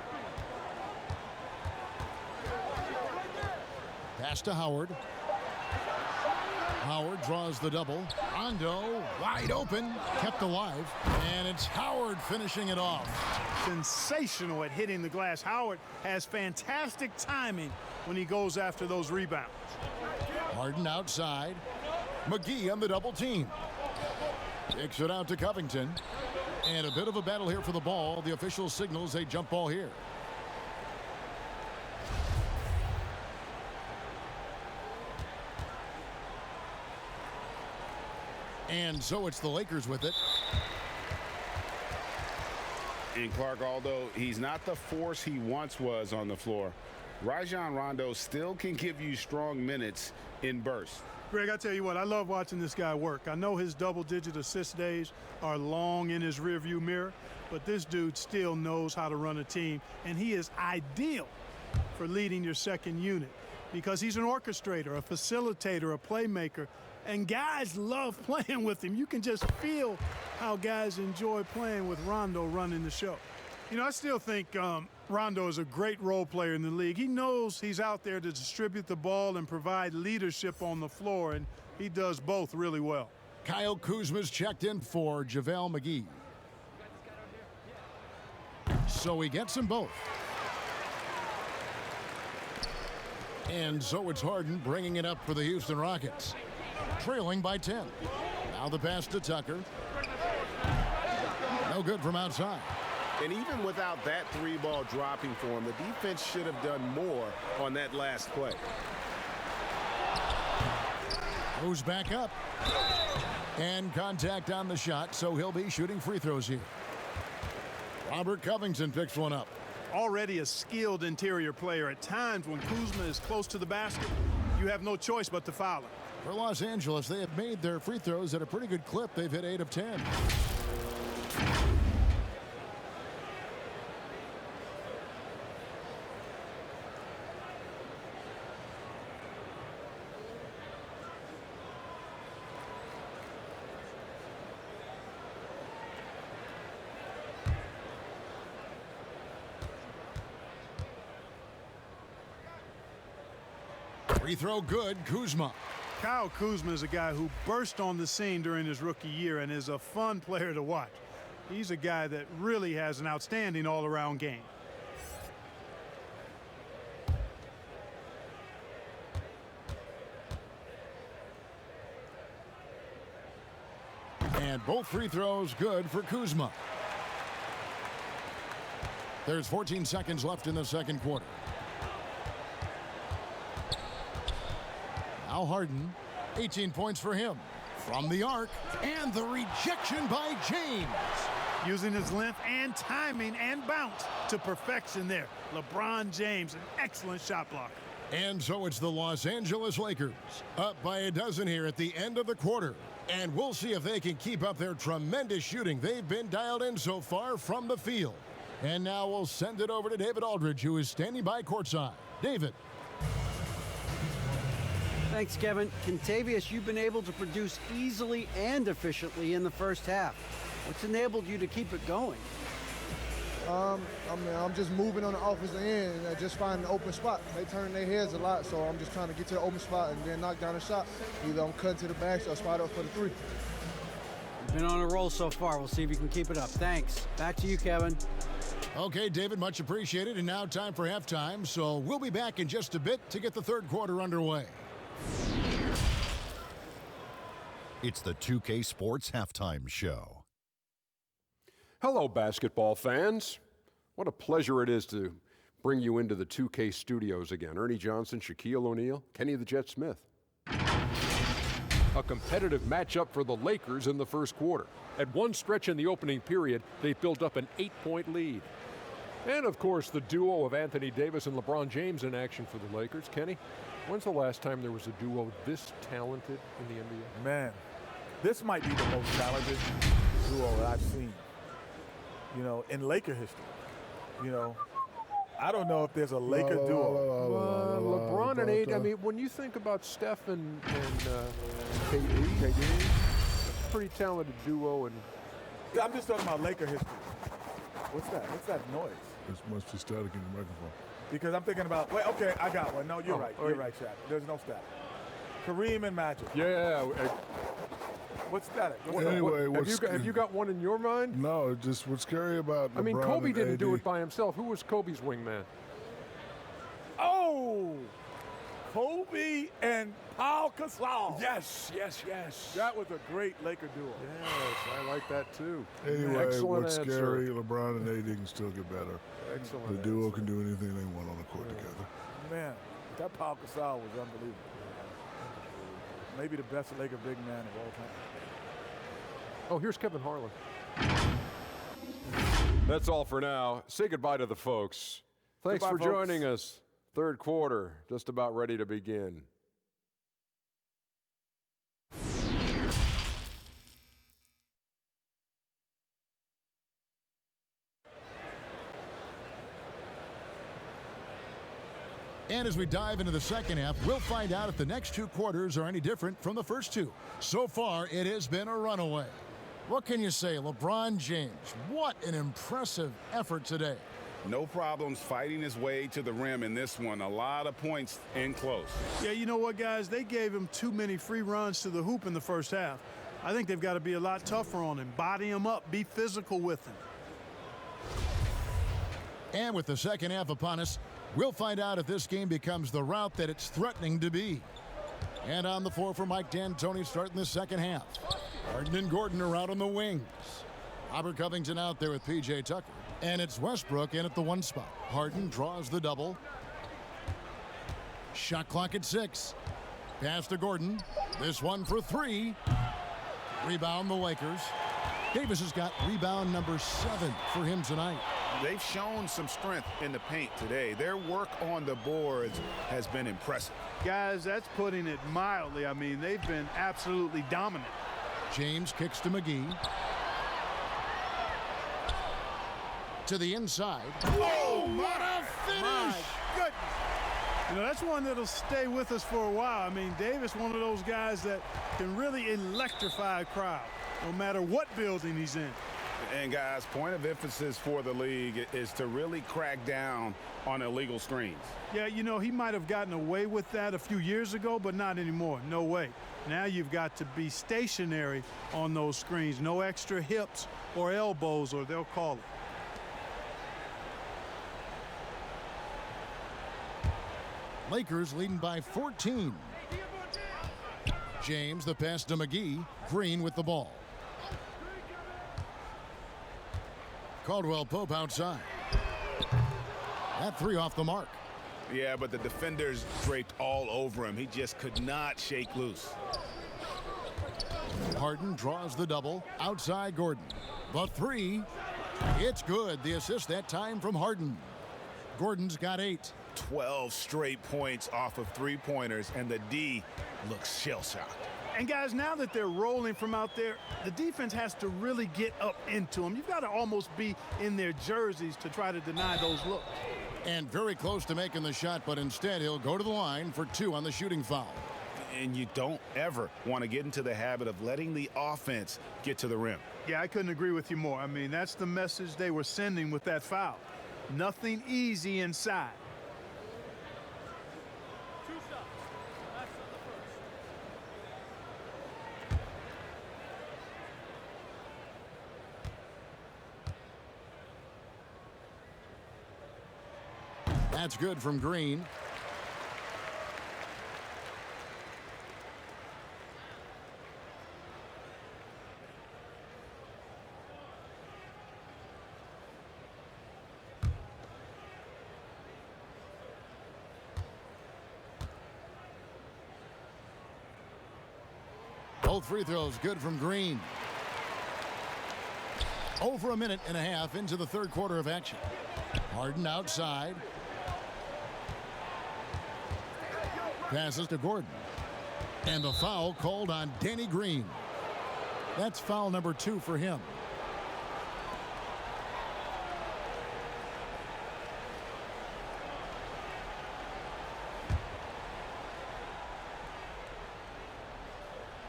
Pass to Howard. Howard draws the double. Rondo wide open, kept alive, and it's Howard finishing it off. Sensational at hitting the glass. Howard has fantastic timing when he goes after those rebounds. Harden outside. McGee on the double team. Kicks it out to Covington. And a bit of a battle here for the ball. The official signals a jump ball here. And so it's the Lakers with it. And Clark, although he's not the force he once was on the floor, Rajon Rondo still can give you strong minutes in bursts. Greg, I tell you what, I love watching this guy work. I know his double-digit assist days are long in his rearview mirror, but this dude still knows how to run a team, and he is ideal for leading your second unit because he's an orchestrator, a facilitator, a playmaker, and guys love playing with him. You can just feel how guys enjoy playing with Rondo running the show. You know, I still think Rondo is a great role player in the league. He knows he's out there to distribute the ball and provide leadership on the floor, and he does both really well. Kyle Kuzma's checked in for JaVale McGee. So he gets them both. And so it's Harden bringing it up for the Houston Rockets. Trailing by 10. Now the pass to Tucker. No good from outside. And even without that 3-ball dropping for him, the defense should have done more on that last play. Goes back up. And contact on the shot, so he'll be shooting free throws here. Robert Covington picks one up. Already a skilled interior player. At times when Kuzma is close to the basket, you have no choice but to foul him. For Los Angeles, they have made their free throws at a pretty good clip. They've hit 8 of 10. Free throw good, Kuzma. Kyle Kuzma is a guy who burst on the scene during his rookie year and is a fun player to watch. He's a guy that really has an outstanding all-around game. And both free throws good for Kuzma. There's 14 seconds left in the second quarter. Now Harden, 18 points for him. From the arc, and the rejection by James. Using his length and timing and bounce to perfection there. LeBron James, an excellent shot blocker. And so it's the Los Angeles Lakers, up by a dozen here at the end of the quarter. And we'll see if they can keep up their tremendous shooting. They've been dialed in so far from the field. And now we'll send it over to David Aldridge, who is standing by courtside. David. Thanks, Kevin. Contavious, you've been able to produce easily and efficiently in the first half. What's enabled you to keep it going? I'm just moving on the offensive end and just finding an open spot. They turn their heads a lot, so I'm just trying to get to the open spot and then knock down a shot. Either I'm cutting to the back or spot up for the three. You've been on a roll so far. We'll see if you can keep it up. Thanks. Back to you, Kevin. Okay, David, much appreciated. And now time for halftime. So we'll be back in just a bit to get the third quarter underway. It's the 2K Sports Halftime Show. Hello, basketball fans. What a pleasure it is to bring you into the 2K studios again. Ernie Johnson, Shaquille O'Neal, Kenny the Jet Smith. A competitive matchup for the Lakers in the first quarter. At one stretch in the opening period, they built up an 8-point lead. And, of course, the duo of Anthony Davis and LeBron James in action for the Lakers. Kenny, when's the last time there was a duo this talented in the NBA? Man, this might be the most talented duo that I've seen, in Laker history. I don't know if there's a Laker duo. LeBron and AD, I mean, when you think about Steph and KD, it's a pretty talented duo. And I'm just talking about Laker history. What's that? What's that noise? It must be static in the microphone. Because I'm thinking about, wait, okay, I got one. No, you're right. You're right, Shaq. There's no static. Kareem and Magic. Yeah. What's static? Anyway, have you got one in your mind? No, just what's scary about LeBron, I mean, Kobe and didn't AD. do it by himself. Who was Kobe's wingman? Oh! Kobe and Paul Gasol. Yes. That was a great Laker duo. Yes, I like that too. Anyway, Excellent what's answer. scary, LeBron and AD can still get better. Excellent The duo answer. can do anything they want on the court together. Man, that Paul Gasol was unbelievable. Maybe the best Laker big man of all time. Oh, here's Kevin Harlan. That's all for now. Say goodbye to the folks. Thanks Goodbye, for joining us. Third quarter, just about ready to begin. And as we dive into the second half, we'll find out if the next two quarters are any different from the first two. So far, it has been a runaway. What can you say, LeBron James? What an impressive effort today. No problems fighting his way to the rim in this one. A lot of points in close. Yeah, you know what, guys? They gave him too many free runs to the hoop in the first half. I think they've got to be a lot tougher on him. Body him up. Be physical with him. And with the second half upon us, we'll find out if this game becomes the route that it's threatening to be. And on the floor for Mike D'Antoni starting the second half. Harden and Gordon are out on the wings. Robert Covington out there with P.J. Tucker. And it's Westbrook in at the one spot. Harden draws the double. Shot clock at 6. Pass to Gordon. This one for 3. Rebound the Lakers. Davis has got rebound number 7 for him tonight. They've shown some strength in the paint today. Their work on the boards has been impressive. Guys, that's putting it mildly. I mean, they've been absolutely dominant. James kicks to McGee. To the inside. Oh, what a finish! My goodness. That's one that'll stay with us for a while. I mean, Davis, one of those guys that can really electrify a crowd, no matter what building he's in. And, guys, point of emphasis for the league is to really crack down on illegal screens. Yeah, he might have gotten away with that a few years ago, but not anymore. No way. Now you've got to be stationary on those screens. No extra hips or elbows, or they'll call it. Lakers leading by 14. James, the pass to McGee. Green with the ball. Caldwell Pope outside. That 3 off the mark. Yeah, but the defenders draped all over him. He just could not shake loose. Harden draws the double. Outside Gordon. The 3. It's good. The assist that time from Harden. Gordon's got 8. 12 straight points off of three-pointers, and the D looks shell-shocked. And, guys, now that they're rolling from out there, the defense has to really get up into them. You've got to almost be in their jerseys to try to deny those looks. And very close to making the shot, but instead he'll go to the line for 2 on the shooting foul. And you don't ever want to get into the habit of letting the offense get to the rim. Yeah, I couldn't agree with you more. I mean, that's the message they were sending with that foul. Nothing easy inside. That's good from Green. Both free throws good from Green. Over a minute and a half into the third quarter of action. Harden outside. Passes to Gordon. And the foul called on Danny Green. That's foul number 2 for him.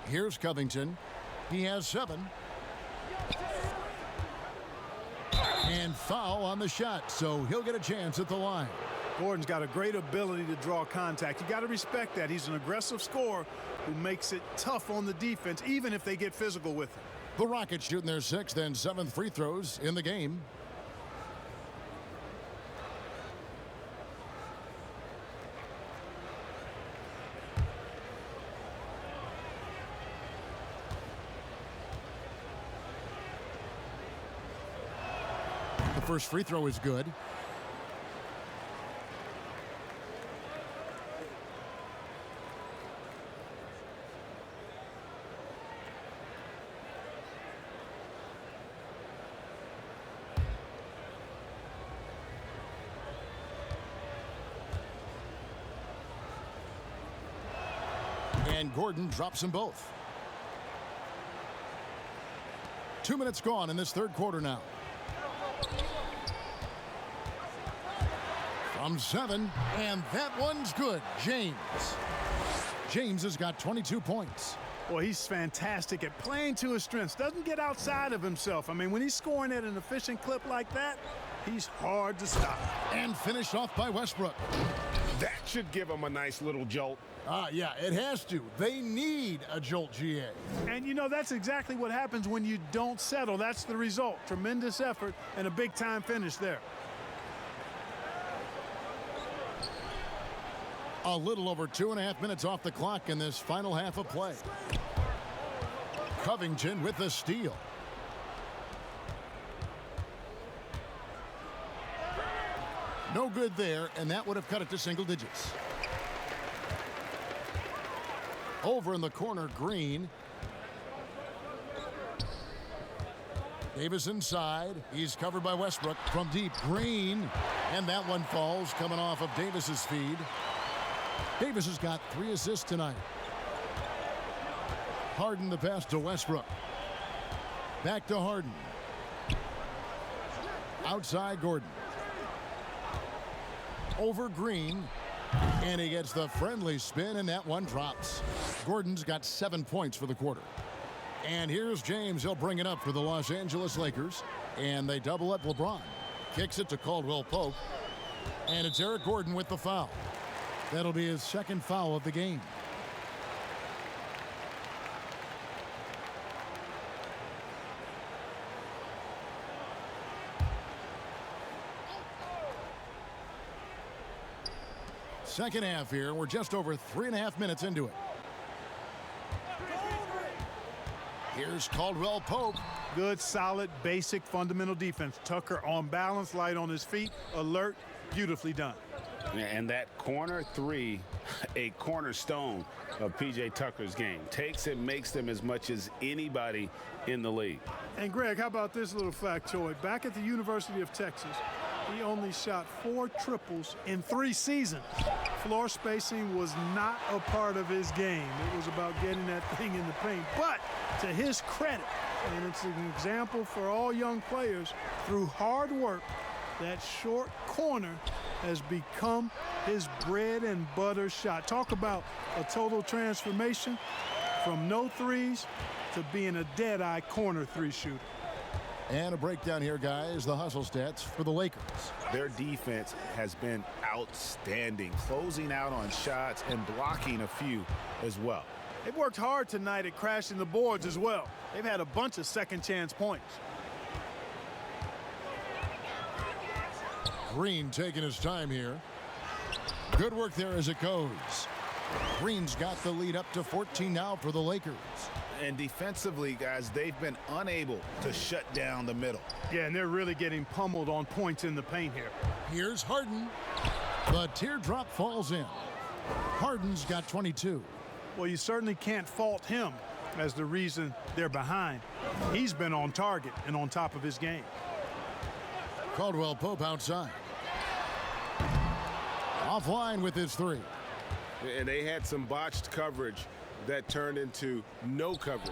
Here's Covington. He has 7. And foul on the shot, so he'll get a chance at the line. Gordon's got a great ability to draw contact. You got to respect that. He's an aggressive scorer who makes it tough on the defense, even if they get physical with him. The Rockets shooting their 6th and 7th free throws in the game. The first free throw is good. And Gordon drops them both. 2 minutes gone in this third quarter now. From 7, and that one's good. James has got 22 points. Well, he's fantastic at playing to his strengths. Doesn't get outside of himself. I mean, when he's scoring at an efficient clip like that, he's hard to stop. And finished off by Westbrook. That should give him a nice little jolt. Yeah, it has to. They need a jolt, GA. And, you know, that's exactly what happens when you don't settle. That's the result. Tremendous effort and a big-time finish there. A little over 2.5 minutes off the clock in this final half of play. Covington with the steal. No good there, and that would have cut it to single digits. Over in the corner, Green. Davis inside. He's covered by Westbrook from deep. Green. And that one falls, coming off of Davis's feed. Davis has got 3 assists tonight. Harden the pass to Westbrook. Back to Harden. Outside Gordon. Over Green. And he gets the friendly spin, and that one drops. Gordon's got 7 points for the quarter. And here's James. He'll bring it up for the Los Angeles Lakers. And they double up LeBron. Kicks it to Caldwell Pope. And it's Eric Gordon with the foul. That'll be his 2nd foul of the game. Second half here. We're just over 3.5 minutes into it. Here's Caldwell Pope. Good, solid, basic, fundamental defense. Tucker on balance, light on his feet, alert, beautifully done. And that corner 3, a cornerstone of P.J. Tucker's game. Takes and makes them as much as anybody in the league. And Greg, how about this little factoid? Back at the University of Texas, he only shot 4 triples in 3 seasons. Floor spacing was not a part of his game. It was about getting that thing in the paint. But to his credit, and it's an example for all young players, through hard work, that short corner has become his bread and butter shot. Talk about a total transformation from no threes to being a dead-eye corner three shooter. And a breakdown here, guys, the hustle stats for the Lakers. Their defense has been outstanding, closing out on shots and blocking a few as well. They've worked hard tonight at crashing the boards as well. They've had a bunch of second chance points. Green taking his time here. Good work there as it goes. Green's got the lead up to 14 now for the Lakers. And defensively, guys, they've been unable to shut down the middle. Yeah, and they're really getting pummeled on points in the paint here. Here's Harden. The teardrop falls in. Harden's got 22. Well, you certainly can't fault him as the reason they're behind. He's been on target and on top of his game. Caldwell Pope outside. Offline with his three. And they had some botched coverage that turned into no coverage.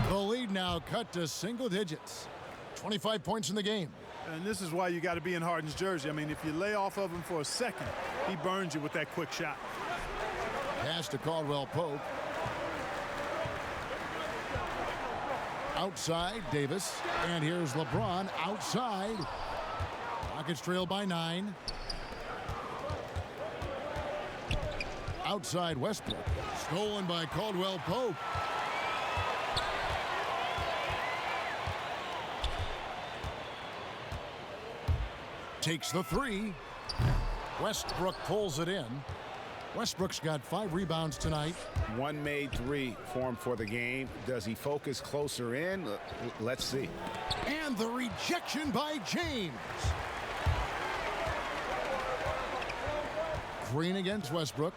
The lead now cut to single digits. 25 points in the game. And this is why you got to be in Harden's jersey. I mean, if you lay off of him for a second, he burns you with that quick shot. Pass to Caldwell Pope. Outside, Davis. And here's LeBron outside. Rockets trail by 9. Outside Westbrook. Stolen by Caldwell Pope. Takes the three. Westbrook pulls it in. Westbrook's got 5 rebounds tonight. One made three for him for the game. Does he focus closer in? Let's see. And the rejection by James. Green against Westbrook.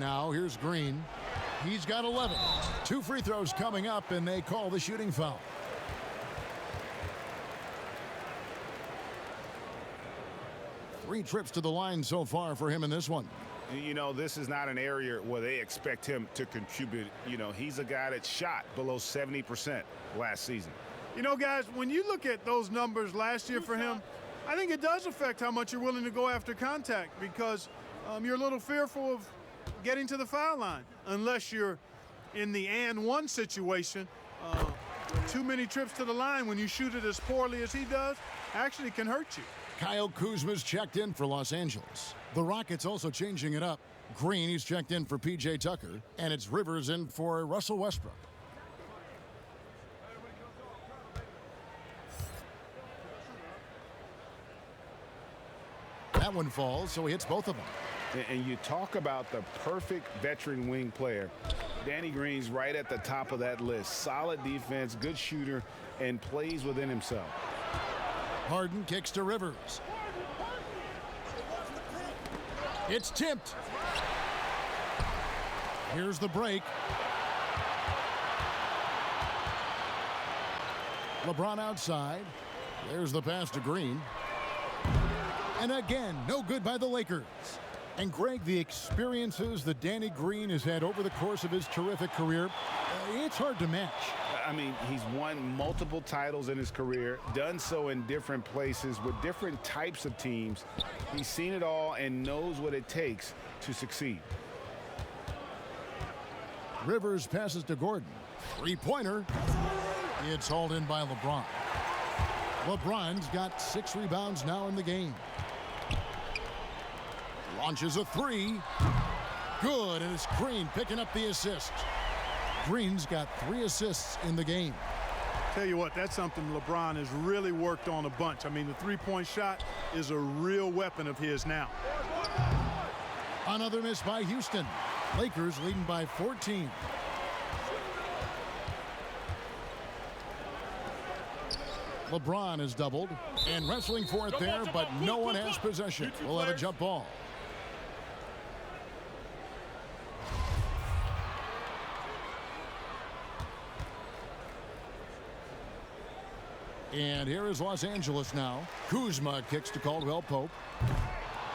Now here's Green. He's got 11. 2 free throws coming up, and they call the shooting foul. Three trips to the line so far for him in this one. You know, this is not an area where they expect him to contribute. You know, he's a guy that shot below 70% last season. You know, guys, when you look at those numbers last year for him, I think it does affect how much you're willing to go after contact because you're a little fearful of getting to the foul line unless you're in the and one situation. Too many trips to the line when you shoot it as poorly as he does actually can hurt you. Kyle Kuzma's checked in for Los Angeles. The Rockets also changing it up. Green, he's checked in for P.J. Tucker, and it's Rivers in for Russell Westbrook. That one falls, so he hits both of them. And you talk about the perfect veteran wing player. Danny Green's right at the top of that list. Solid defense, good shooter, and plays within himself. Harden kicks to Rivers. It's tipped. Here's the break. LeBron outside. There's the pass to Green. And again, no good by the Lakers. And Greg, the experiences that Danny Green has had over the course of his terrific career, it's hard to match. I mean, he's won multiple titles in his career, done so in different places with different types of teams. He's seen it all and knows what it takes to succeed. Rivers passes to Gordon. Three-pointer. It's hauled in by LeBron. LeBron's got 6 rebounds now in the game. Launches a three. Good, and it's Green picking up the assist. Green's got 3 assists in the game. Tell you what, that's something LeBron has really worked on a bunch. I mean, the three-point shot is a real weapon of his now. Another miss by Houston. Lakers leading by 14. LeBron is doubled and wrestling for it there, but no one has possession. We'll have a jump ball. And here is Los Angeles now. Kuzma kicks to Caldwell Pope.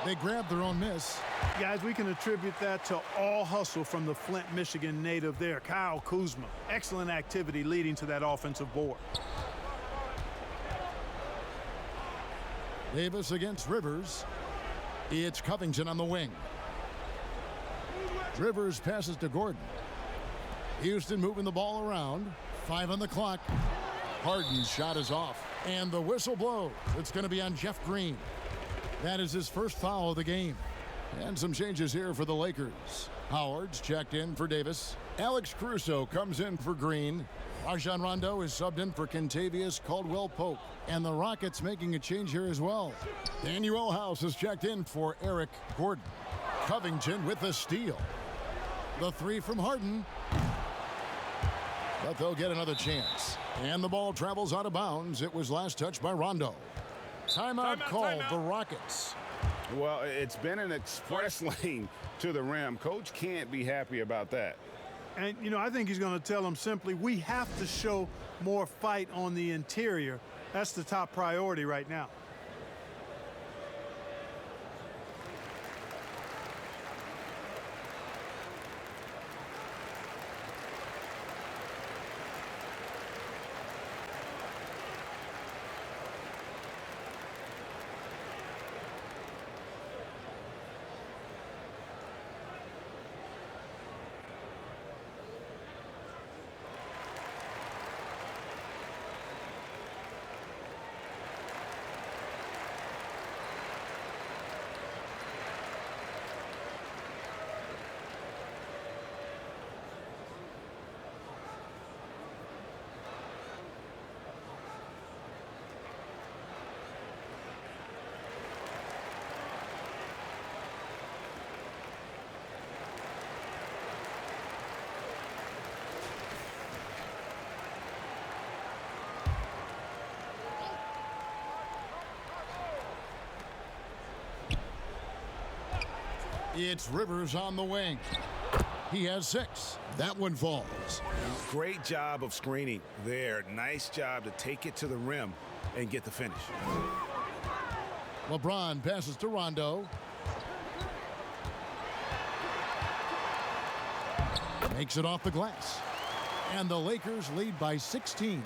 They grab their own miss. Guys, we can attribute that to all hustle from the Flint, Michigan native there, Kyle Kuzma. Excellent activity leading to that offensive board. Davis against Rivers. It's Covington on the wing. Rivers passes to Gordon. Houston moving the ball around. 5 on the clock. Harden's shot is off. And the whistle blows. It's going to be on Jeff Green. That is his first foul of the game. And some changes here for the Lakers. Howard's checked in for Davis. Alex Caruso comes in for Green. Rajon Rondo is subbed in for Kentavious Caldwell-Pope. And the Rockets making a change here as well. Daniel House is checked in for Eric Gordon. Covington with the steal. The 3 from Harden. But they'll get another chance. And the ball travels out of bounds. It was last touched by Rondo. Timeout called the Rockets. Well, it's been an express lane to the rim. Coach can't be happy about that. And, you know, I think he's going to tell them simply, we have to show more fight on the interior. That's the top priority right now. It's Rivers on the wing. He has 6. That one falls. Great job of screening there. Nice job to take it to the rim and get the finish. LeBron passes to Rondo. Makes it off the glass. And the Lakers lead by 16.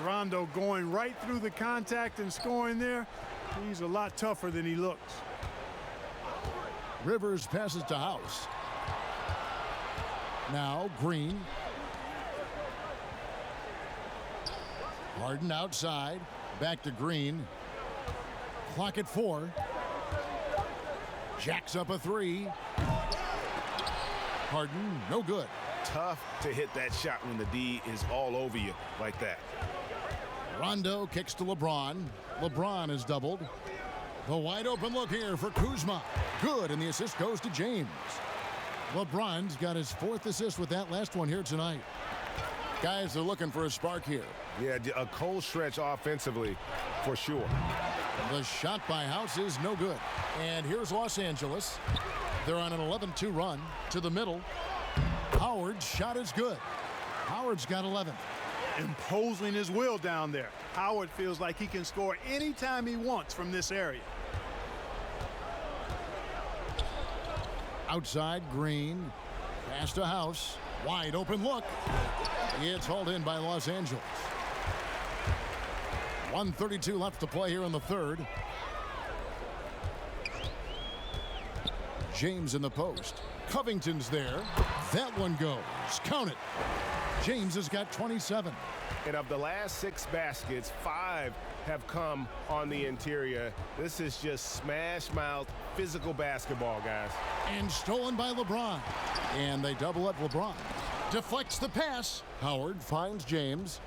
Rondo going right through the contact and scoring there. He's a lot tougher than he looks. Rivers passes to House. Now Green. Harden outside. Back to Green. Clock at 4. Jacks up a 3. Harden, no good. Tough to hit that shot when the D is all over you like that. Rondo kicks to LeBron. LeBron is doubled. The wide open look here for Kuzma. Good, and the assist goes to James. LeBron's got his 4th assist with that last one here tonight. Guys are looking for a spark here. Yeah, a cold stretch offensively for sure. The shot by House is no good. And here's Los Angeles. They're on an 11-2 run to the middle. Howard's shot is good. Howard's got 11. Imposing his will down there. Howard feels like he can score anytime he wants from this area. Outside, Green. Pass to House. Wide open look. It's hauled in by Los Angeles. 1:32 left to play here in the third. James in the post. Covington's there. That one goes. Count it. James has got 27. And of the last 6 baskets, 5 have come on the interior. This is just smash mouth physical basketball, guys. And stolen by LeBron. And they double up LeBron. Deflects the pass. Howard finds James.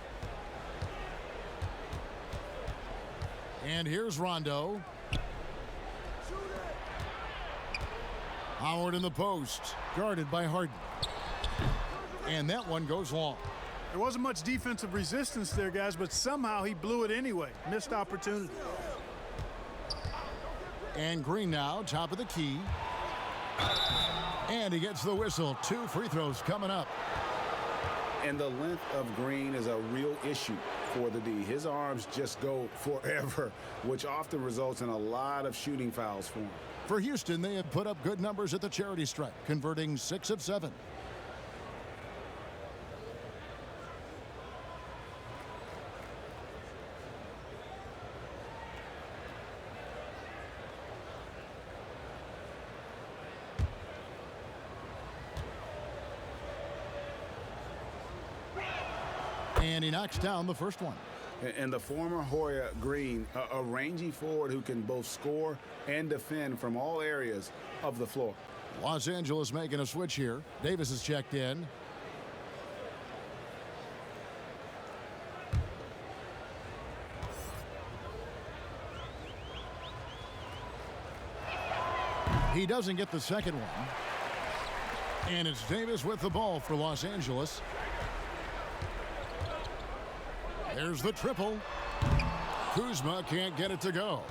And here's Rondo. Howard in the post. Guarded by Harden. And that one goes long. There wasn't much defensive resistance there, guys, but somehow he blew it anyway. Missed opportunity. And Green now, top of the key. And he gets the whistle. 2 free throws coming up. And the length of Green is a real issue for the D. His arms just go forever, which often results in a lot of shooting fouls for him. For Houston, they have put up good numbers at the charity stripe, converting 6 of 7. And he knocks down the first one. And the former Hoya Green, a rangy forward who can both score and defend from all areas of the floor. Los Angeles making a switch here. Davis is checked in. He doesn't get the second one. And it's Davis with the ball for Los Angeles. There's the triple. Kuzma can't get it to go.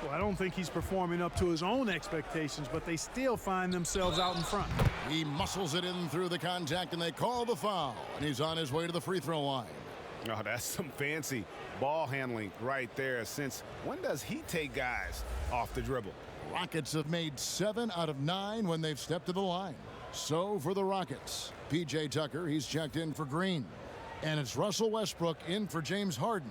Well, I don't think he's performing up to his own expectations, but they still find themselves out in front. He muscles it in through the contact, and they call the foul. And he's on his way to the free throw line. Oh, that's some fancy ball handling right there. Since when does he take guys off the dribble? Rockets have made 7 out of 9 when they've stepped to the line. So for the Rockets, P.J. Tucker, he's checked in for Green. And it's Russell Westbrook in for James Harden.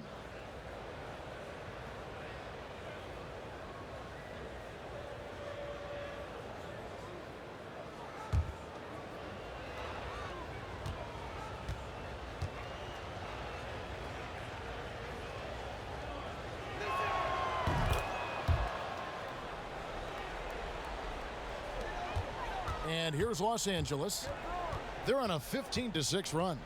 And here's Los Angeles. They're on a 15-6 run.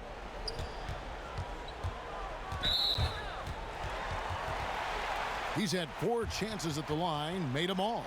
He's had 4 chances at the line, made them all.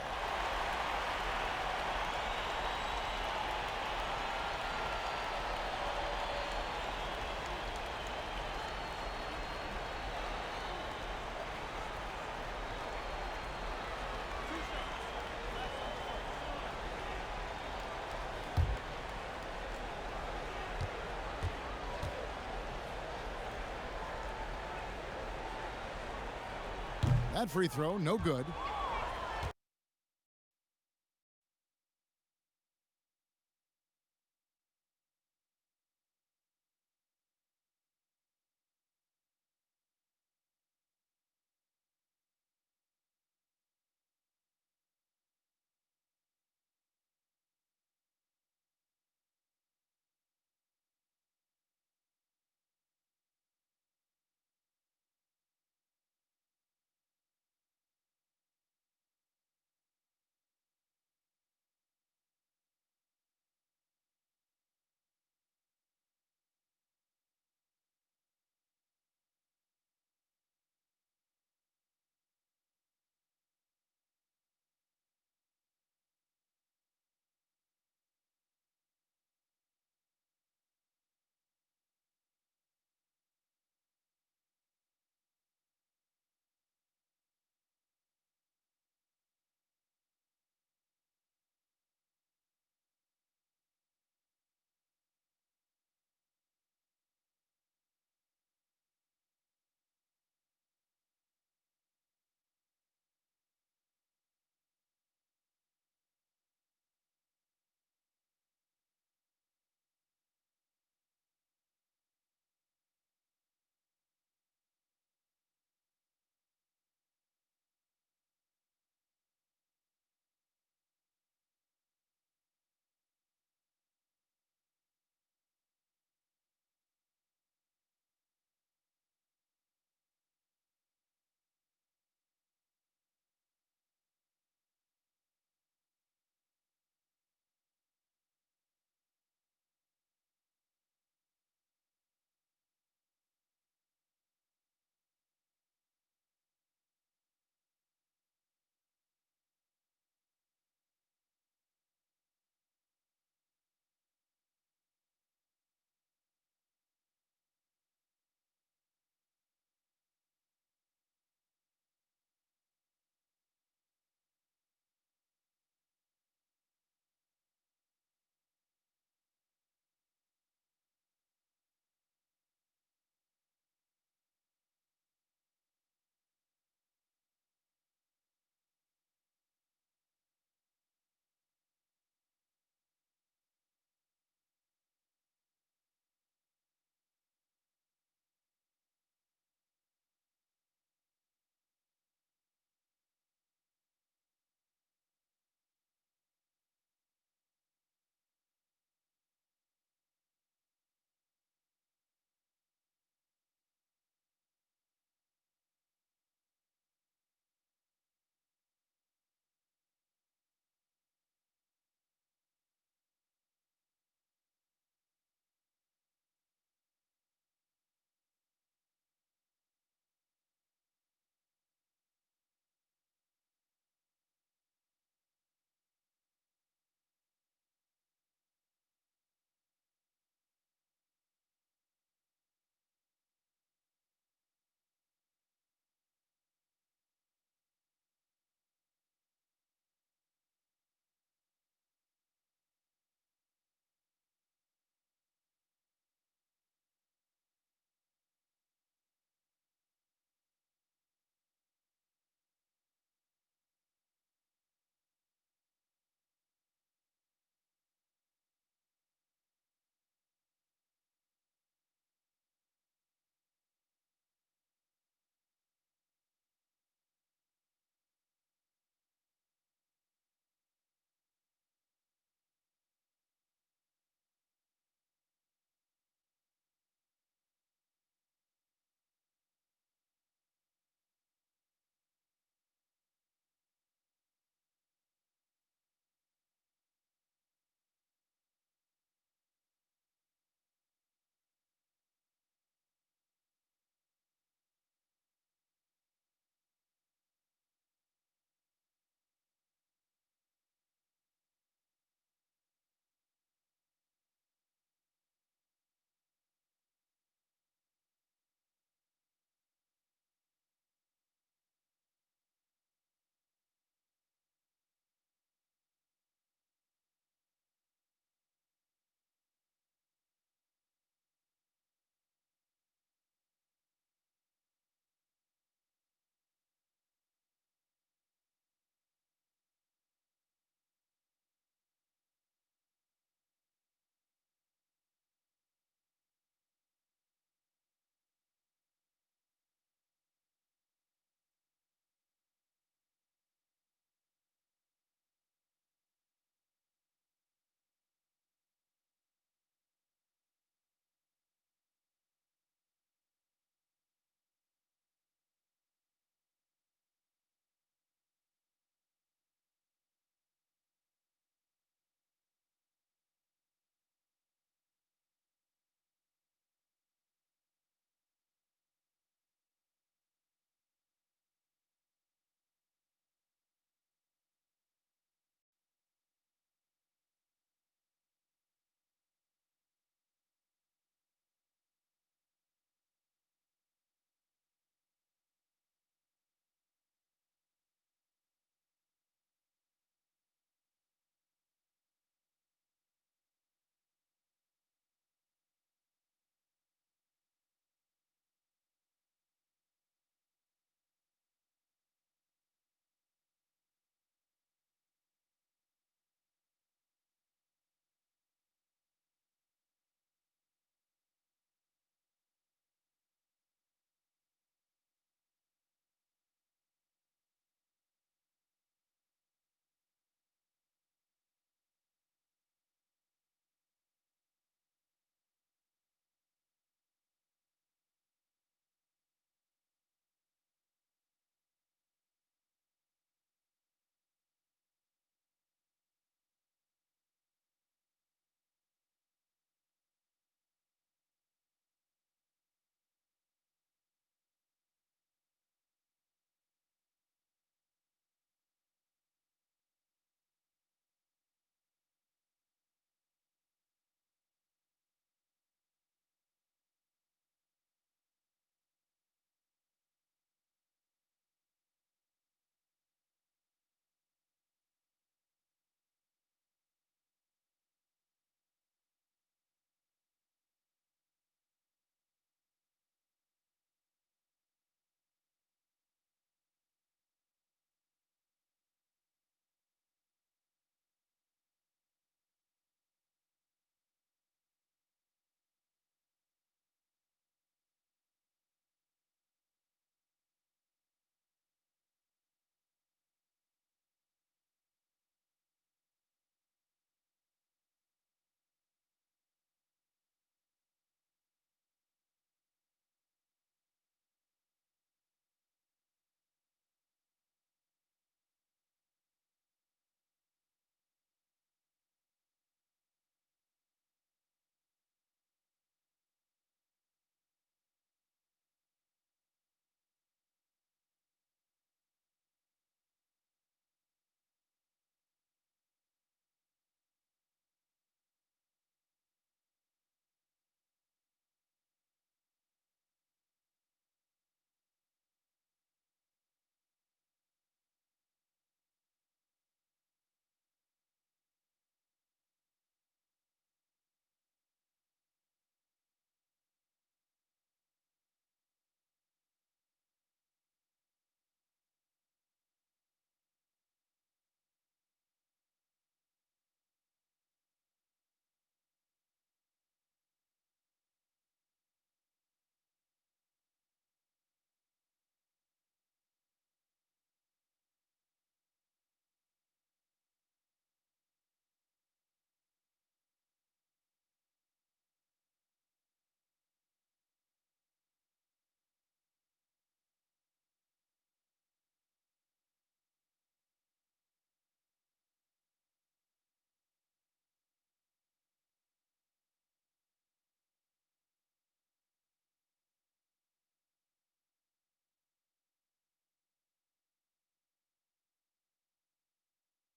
That free throw, no good.